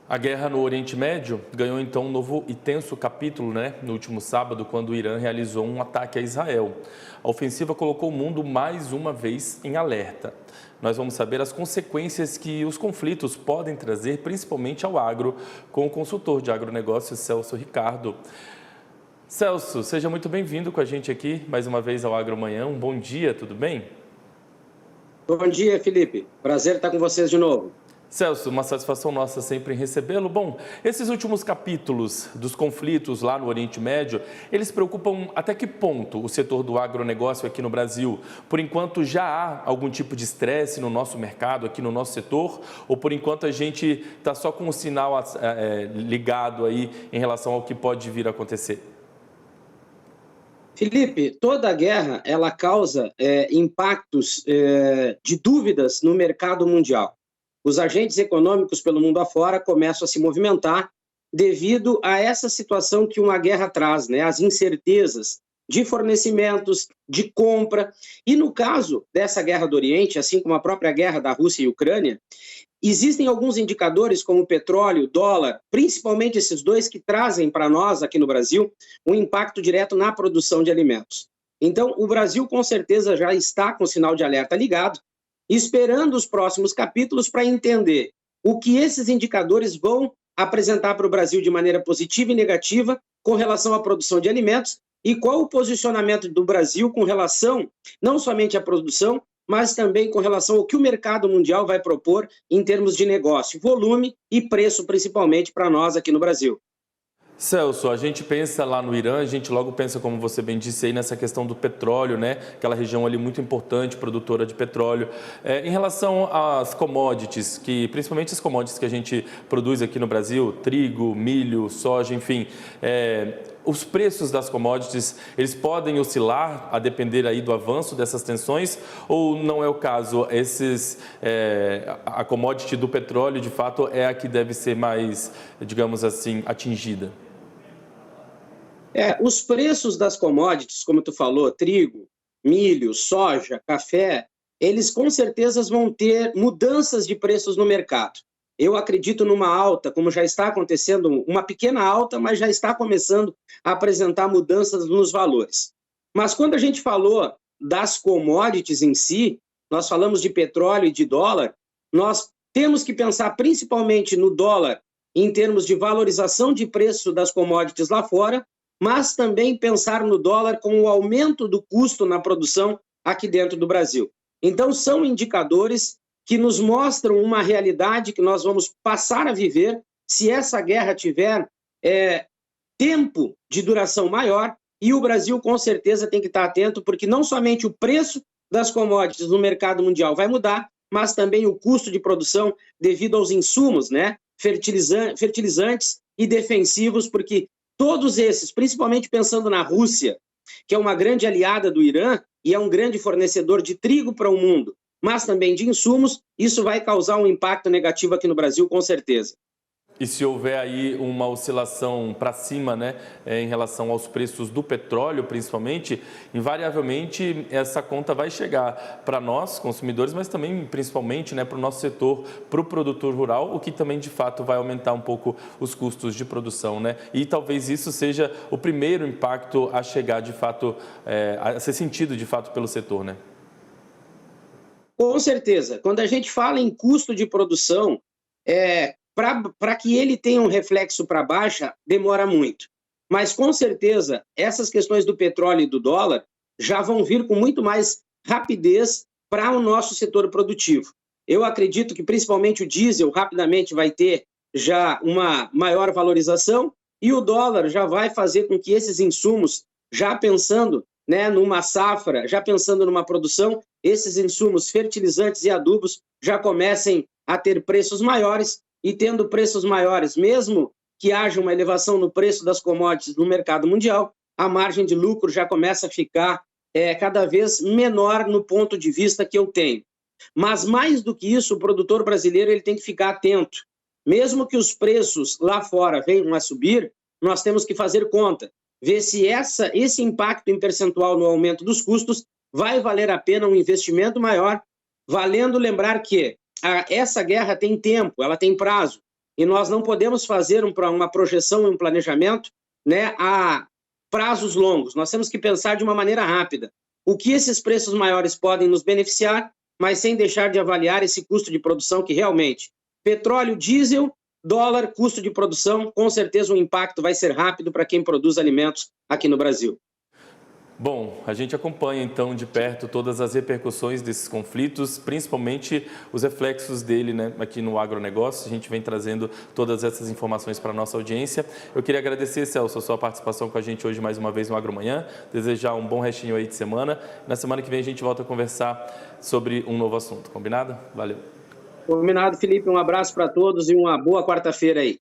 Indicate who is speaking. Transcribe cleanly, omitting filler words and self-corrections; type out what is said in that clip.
Speaker 1: A guerra no Oriente Médio ganhou então um novo e tenso capítulo, no último sábado, quando o Irã realizou um ataque a Israel. A ofensiva colocou o mundo mais uma vez em alerta. Nós vamos saber as consequências que os conflitos podem trazer, principalmente ao agro, com o consultor de agronegócio Celso Ricardo. Celso, seja muito bem-vindo com a gente aqui mais uma vez ao Agro Manhã. Um bom dia, tudo bem?
Speaker 2: Bom dia, Felipe. Prazer estar com vocês de novo.
Speaker 1: Celso, uma satisfação nossa sempre em recebê-lo. Bom, esses últimos capítulos dos conflitos lá no Oriente Médio, eles preocupam até que ponto o setor do agronegócio aqui no Brasil? Por enquanto já há algum tipo de estresse no nosso mercado, aqui no nosso setor? Ou por enquanto a gente está só com o sinal ligado aí em relação ao que pode vir a acontecer?
Speaker 2: Felipe, toda a guerra ela causa impactos de dúvidas no mercado mundial. Os agentes econômicos pelo mundo afora começam a se movimentar devido a essa situação que uma guerra traz, as incertezas de fornecimentos, de compra. E no caso dessa guerra do Oriente, assim como a própria guerra da Rússia e Ucrânia, existem alguns indicadores como o petróleo, o dólar, principalmente esses dois que trazem para nós aqui no Brasil um impacto direto na produção de alimentos. Então, o Brasil com certeza já está com o sinal de alerta ligado, esperando os próximos capítulos para entender o que esses indicadores vão apresentar para o Brasil de maneira positiva e negativa com relação à produção de alimentos e qual o posicionamento do Brasil com relação não somente à produção, mas também com relação ao que o mercado mundial vai propor em termos de negócio, volume e preço, principalmente para nós aqui no Brasil.
Speaker 1: Celso, a gente pensa lá no Irã, a gente logo pensa, como você bem disse aí, nessa questão do petróleo, Aquela região ali muito importante, produtora de petróleo. Em relação às commodities, principalmente as commodities que a gente produz aqui no Brasil, trigo, milho, soja, enfim, os preços das commodities, eles podem oscilar a depender aí do avanço dessas tensões ou não é o caso? A commodity do petróleo, de fato, é a que deve ser mais, digamos assim, atingida?
Speaker 2: Os preços das commodities, como tu falou, trigo, milho, soja, café, eles com certeza vão ter mudanças de preços no mercado. Eu acredito numa alta, como já está acontecendo, uma pequena alta, mas já está começando a apresentar mudanças nos valores. Mas quando a gente falou das commodities em si, nós falamos de petróleo e de dólar, nós temos que pensar principalmente no dólar em termos de valorização de preço das commodities lá fora, mas também pensar no dólar com o aumento do custo na produção aqui dentro do Brasil. Então, são indicadores que nos mostram uma realidade que nós vamos passar a viver se essa guerra tiver tempo de duração maior, e o Brasil com certeza tem que estar atento, porque não somente o preço das commodities no mercado mundial vai mudar, mas também o custo de produção devido aos insumos, fertilizantes e defensivos, porque todos esses, principalmente pensando na Rússia, que é uma grande aliada do Irã e é um grande fornecedor de trigo para o mundo, mas também de insumos, isso vai causar um impacto negativo aqui no Brasil, com certeza.
Speaker 1: E se houver aí uma oscilação para cima, em relação aos preços do petróleo, principalmente, invariavelmente essa conta vai chegar para nós, consumidores, mas também, principalmente, para o nosso setor, para o produtor rural, o que também, de fato, vai aumentar um pouco os custos de produção, E talvez isso seja o primeiro impacto a chegar, de fato, a ser sentido, de fato, pelo setor,
Speaker 2: Com certeza. Quando a gente fala em custo de produção, para que ele tenha um reflexo para baixa, demora muito. Mas, com certeza, essas questões do petróleo e do dólar já vão vir com muito mais rapidez para o nosso setor produtivo. Eu acredito que, principalmente, o diesel rapidamente vai ter já uma maior valorização e o dólar já vai fazer com que esses insumos, já pensando numa safra, já pensando numa produção, esses insumos fertilizantes e adubos já comecem a ter preços maiores, e tendo preços maiores, mesmo que haja uma elevação no preço das commodities no mercado mundial, a margem de lucro já começa a ficar cada vez menor no ponto de vista que eu tenho. Mas mais do que isso, o produtor brasileiro ele tem que ficar atento. Mesmo que os preços lá fora venham a subir, nós temos que fazer conta, ver se esse impacto em percentual no aumento dos custos vai valer a pena um investimento maior, valendo lembrar que essa guerra tem tempo, ela tem prazo. e nós não podemos fazer uma projeção e um planejamento, né, a prazos longos. Nós temos que pensar de uma maneira rápida. O que esses preços maiores podem nos beneficiar, mas sem deixar de avaliar esse custo de produção que realmente, petróleo, diesel, dólar, custo de produção, com certeza o impacto vai ser rápido para quem produz alimentos aqui no Brasil.
Speaker 1: Bom, a gente acompanha então de perto todas as repercussões desses conflitos, principalmente os reflexos dele, né, aqui no agronegócio. A gente vem trazendo todas essas informações para a nossa audiência. Eu queria agradecer, Celso, a sua participação com a gente hoje mais uma vez no Agromanhã, desejar um bom restinho aí de semana. Na semana que vem a gente volta a conversar sobre um novo assunto, combinado? Valeu.
Speaker 2: Combinado, Felipe. Um abraço para todos e uma boa quarta-feira aí.